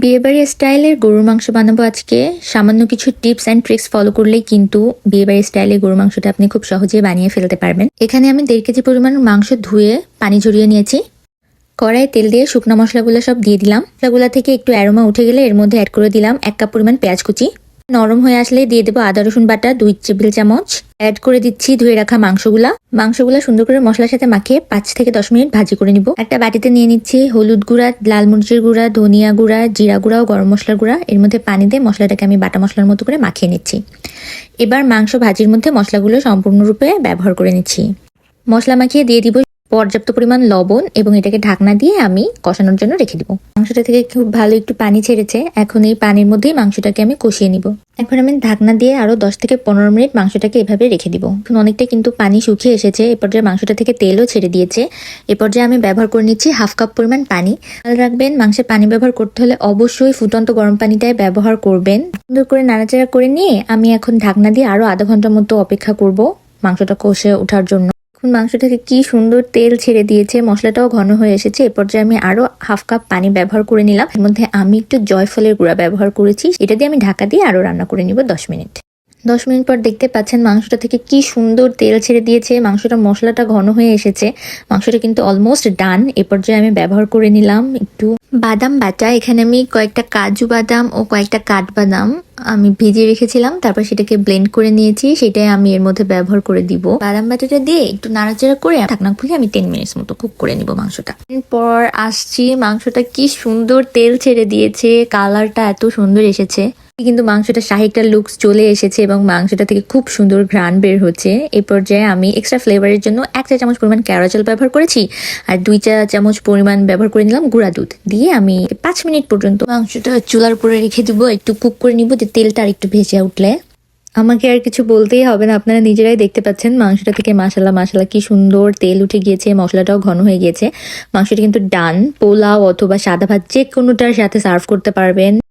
বিয়েবাড়ির স্টাইলের গরুর মাংস বানাবো আজকে। সামান্য কিছু টিপস অ্যান্ড ট্রিক্স ফলো করলেই কিন্তু বিয়েবাড়ির স্টাইলে গরুর মাংসটা আপনি খুব সহজেই বানিয়ে ফেলতে পারবেন। এখানে আমি 1.5 কেজি পরিমাণ মাংস ধুয়ে পানি ঝরিয়ে নিয়েছি। কড়াই তেল দিয়ে শুকনো মশলাগুলো সব দিয়ে দিলাম। মশলাগুলো থেকে একটু অ্যারোমা উঠে গেলে এর মধ্যে অ্যাড করে দিলাম 1 কাপ পরিমাণ পেঁয়াজ কুচি। নরম হয়ে আসলে দিয়ে দেবো আদা রসুন বাটা 2 টেবিল চামচ। অ্যাড করে দিচ্ছি ধুয়ে রাখা মাংসগুলা সুন্দর করে মশলার সাথে মাখিয়ে 5 থেকে 10 মিনিট ভাজি করে নিব। একটা বাটিতে নিয়ে নিচ্ছি হলুদ গুঁড়া, লাল মরিচের গুঁড়া, ধনিয়া গুঁড়া, জিরা গুঁড়া ও গরম মশলার গুঁড়া। এর মধ্যে পানি দিয়ে মশলাটাকে আমি বাটা মশলার মতো করে মাখিয়ে নিচ্ছি। এবার মাংস ভাজির মধ্যে মশলাগুলো সম্পূর্ণরূপে ব্যবহার করে নিচ্ছি। মশলা মাখিয়ে দিয়ে দিব পর্যাপ্ত পরিমাণ লবণ এবং এটাকে ঢাকনা দিয়ে আমি কষানোর জন্য রেখে দিব। মাংসটা থেকে খুব ভালো একটু পানি ছেড়েছে। এখন এই পানির মধ্যেই মাংসটাকে আমি কষিয়ে নিব। এখন আমি ঢাকনা দিয়ে আরো 10 থেকে 15 মিনিট মাংসটাকে এভাবে রেখে দিব। এখন অনেকটা কিন্তু পানি শুকিয়ে এসেছে। এ পর্যায়ে মাংসটা থেকে তেলও ছেড়ে দিয়েছে। এ পর্যায়ে আমি ব্যবহার করে নিচ্ছি 1/2 কাপ পরিমাণ পানি। খেয়াল রাখবেন মাংসে পানি ব্যবহার করতে হলে অবশ্যই ফুটন্ত গরম পানিটাই ব্যবহার করবেন। সুন্দর করে নাড়াচাড়া করে নিয়ে আমি এখন ঢাকনা দিয়ে আরো আধা ঘন্টার মতো অপেক্ষা করব মাংসটা কষে ওঠার জন্য। মাংস থেকে কি সুন্দর তেল ছেড়ে দিয়েছে, মশলাটাও ঘন হয়ে এসেছে। এ পর্যায়ে আমি আরো 1/2 কাপ পানি ব্যবহার করে নিলাম। এর মধ্যে আমি একটু জয়ফলের গুঁড়া ব্যবহার করেছি। এটা দিয়ে আমি ঢাকা দিয়ে আরো রান্না করে নিব 10 মিনিট। 10 মিনিট পর দেখতে পাচ্ছেন মাংসটা থেকে কি সুন্দর তেল ছেড়ে দিয়েছে। মাংসটা মশলাটা ঘন হয়ে এসেছে। মাংসটা কিন্তু অলমোস্ট ডান। এ পর্যায়ে আমি ব্যবহার করে নিলাম একটু বাদাম বাটা। এখানে আমি কয়েকটা কাজু বাদাম ও কয়েকটা কাঠবাদাম আমি ভিজিয়ে রেখেছিলাম, তারপর সেটাকে ব্লেন্ড করে নিয়েছি। সেটাই আমি এর মধ্যে ব্যবহার করে দিব। বাদাম বাটাটা দিয়ে একটু নাড়াচাড়া করে ঢাকনা খুলে আমি 10 মিনিটস মতো কুক করে নিব মাংসটা। এরপর আসছি, মাংসটা কি সুন্দর তেল ছেড়ে দিয়েছে, কালারটা এত সুন্দর এসেছে। কিন্তু মাংসটা শাহী একটা লুকস চলে এসেছে এবং মাংসটা থেকে খুব সুন্দর ঘ্রাণ বের হচ্ছে। এই পর্যায়ে আমি এক্সট্রা ফ্লেভারের জন্য 1 চা চামচ পরিমাণ কেওড়া জল ব্যবহার করেছি আর 2 চা চামচ পরিমাণ ব্যবহার করে নিলাম গুঁড়া দুধ। দিয়ে আমি 5 মিনিট পর্যন্ত মাংসটা চুলার উপরে রেখে দিব, একটু কুক করে নিব যে তেলটা আর একটু ভেজে উঠলে। আমাকে আর কিছু বলতেই হবে না, আপনারা নিজেরাই দেখতে পাচ্ছেন মাংসটা থেকে মাশাআল্লাহ কি সুন্দর তেল উঠে গিয়েছে, মশলাটাও ঘন হয়ে গিয়েছে। মাংসটা কিন্তু ডান। পোলাও অথবা সাদা ভাত যে কোনোটার সাথে সার্ভ করতে পারবেন।